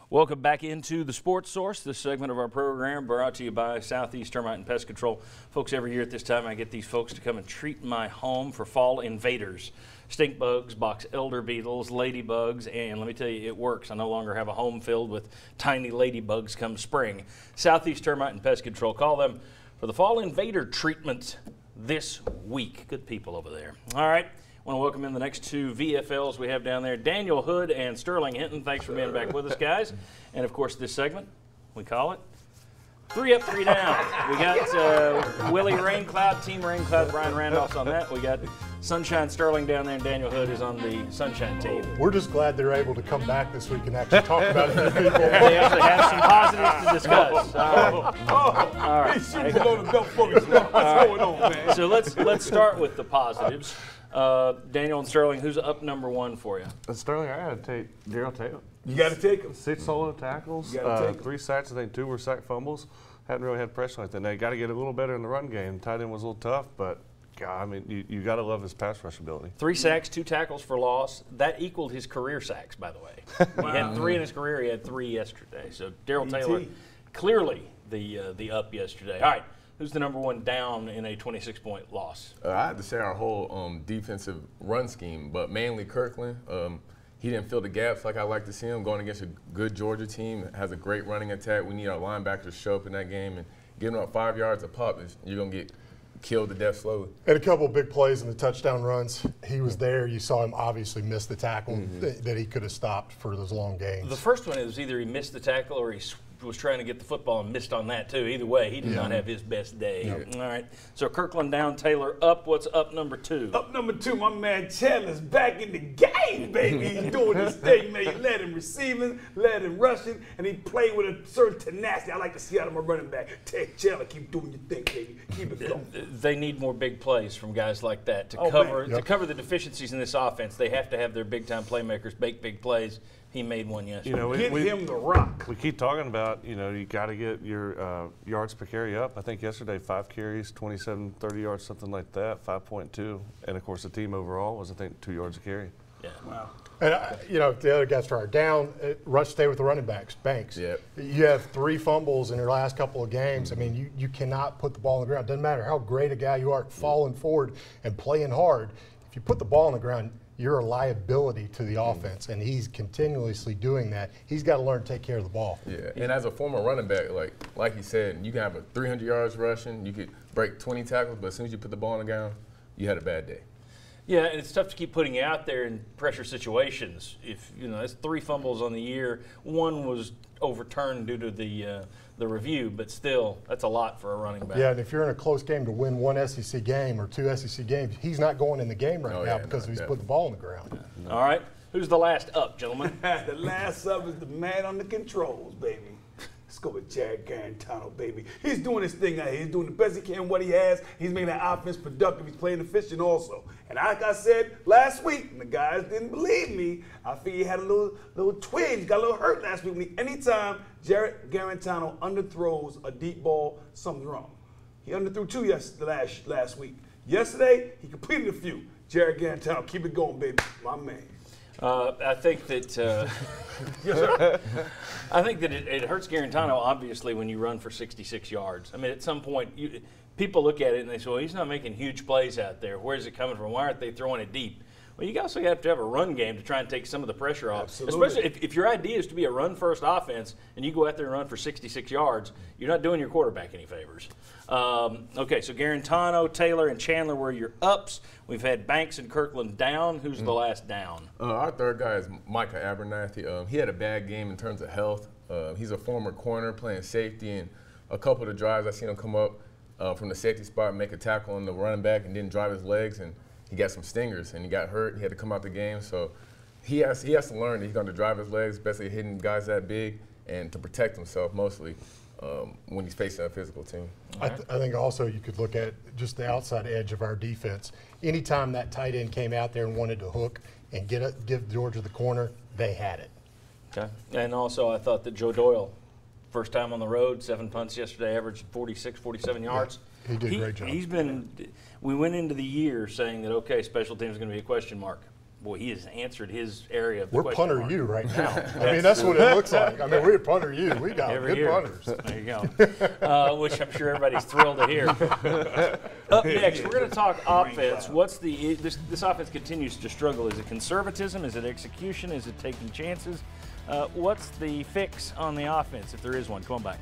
Welcome back into the Sports Source. This segment of our program brought to you by Southeast Termite and Pest Control. Folks, every year at this time I get these folks to come and treat my home for fall invaders. Stink bugs, box elder beetles, ladybugs, and let me tell you, it works. I no longer have a home filled with tiny ladybugs come spring. Southeast Termite and Pest Control. Call them for the fall invader treatment this week. Good people over there. All right. I want to welcome in the next two VFLs we have down there, Daniel Hood and Sterling Hinton. Thanks for being back with us, guys. And, of course, this segment, we call it 3 Up, 3 Down. We got Willie Raincloud, Team Raincloud, Brian Randolph's on that. We got Sunshine Sterling down there, and Daniel Hood is on the Sunshine team. We're just glad they're able to come back this week and actually talk about it. They actually have some positives to discuss. All right. He's shooting below the belt for me. What's going on, man? So let's start with the positives. Daniel and Sterling, who's up number one for you? Sterling, I got to take Daryl Taylor. You got to take him. 6 solo tackles, You gotta take 'em. 3 sacks. I think 2 were sack fumbles. Hadn't really had pressure like that. They got to get a little better in the run game. Tight end was a little tough, but God, I mean, you got to love his pass rush ability. 3 sacks, 2 tackles for loss. That equaled his career sacks, by the way. He had 3 in his career. He had 3 yesterday. So Daryl Taylor, clearly the up yesterday. All right. Who's the number one down in a 26-point loss? I had to say our whole defensive run scheme, but mainly Kirkland. He didn't fill the gaps like I like to see him going against a good Georgia team. Has a great running attack. We need our linebackers to show up in that game and giving up 5 yards a pop. You're going to get killed to death slowly. And a couple of big plays in the touchdown runs. He was there. You saw him obviously miss the tackle that he could have stopped for those long gains. The first one, it was either he missed the tackle or he was trying to get the football and missed on that too. Either way, he did not have his best day. All right. So Kirkland down, Taylor up. What's up number 2? Up number 2, my man Chandler's back in the game, baby. He's doing his thing, man. You led him receiving, led him rushing, and he played with a certain tenacity. I like to see out of my running back. Chandler, keep doing your thing, baby. Keep it going. They need more big plays from guys like that to cover the deficiencies in this offense. They have to have their big-time playmakers make big plays. He made one yesterday. You know, Hit him the rock. We keep talking about, you got to get your yards per carry up. I think yesterday 5 carries, 27, 30 yards, something like that, 5.2. And, of course, the team overall was, I think, 2 yards a carry. Yeah. Wow. And, the other guys are down. Rush, stay with the running backs. Banks. Yep. You have 3 fumbles in your last couple of games. I mean, you cannot put the ball on the ground. Doesn't matter how great a guy you are falling forward and playing hard. If you put the ball on the ground, you're a liability to the offense, and he's continuously doing that. He's got to learn to take care of the ball. Yeah, and as a former running back, like he said, you can have a 300 yards rushing, you could break 20 tackles, but as soon as you put the ball on the ground, you had a bad day. Yeah, and it's tough to keep putting you out there in pressure situations. If that's 3 fumbles on the year. 1 was overturned due to the review, but still, that's a lot for a running back. Yeah, and if you're in a close game to win 1 SEC game or 2 SEC games, he's not going in the game now because he's put the ball on the ground. Yeah. All right, who's the last up, gentlemen? The last up is the man on the controls, baby. Let's go with Jared Garantano, baby. He's doing his thing out here. He's doing the best he can, what he has. He's making that offense productive. He's playing efficient also. And like I said last week, and the guys didn't believe me, I figured he had a little twinge, got a little hurt last week. Anytime Jared Garantano underthrows a deep ball, something's wrong. He underthrew 2 last week. Yesterday, he completed a few. Jared Garantano, keep it going, baby. My man. I think that it hurts Garantano, obviously, when you run for 66 yards. I mean, at some point, people look at it and they say, well, he's not making huge plays out there. Where's it coming from? Why aren't they throwing it deep? Well, you also have to have a run game to try and take some of the pressure off. Absolutely. Especially if your idea is to be a run-first offense and you go out there and run for 66 yards, you're not doing your quarterback any favors. Okay, so Garantano, Taylor, and Chandler were your ups. We've had Banks and Kirkland down. Who's the last down? Our third guy is Micah Abernathy. He had a bad game in terms of health. He's a former corner playing safety, and a couple of the drives I seen him come up from the safety spot and make a tackle on the running back and didn't drive his legs, and he got some stingers and he got hurt. He had to come out the game, so he has to learn that he's going to drive his legs, especially hitting guys that big, and to protect himself mostly when he's facing a physical team. I think also you could look at just the outside edge of our defense. Anytime that tight end came out there and wanted to hook and give Georgia the corner, they had it. Okay. And also I thought that Joe Doyle, first time on the road, 7 punts yesterday, averaged 46, 47 yards. He did a great job. We went into the year saying that, okay, special teams is going to be a question mark. boy, he has answered his area of the We're question punter mark. you right now. I mean, that's what it looks like. I mean, we're punter you. We got Every good year. punters. There you go. Which I'm sure everybody's thrilled to hear. Up next, we're going to talk offense. What's this offense continues to struggle? Is it conservatism? Is it execution? Is it taking chances? What's the fix on the offense, if there is one? Come on back.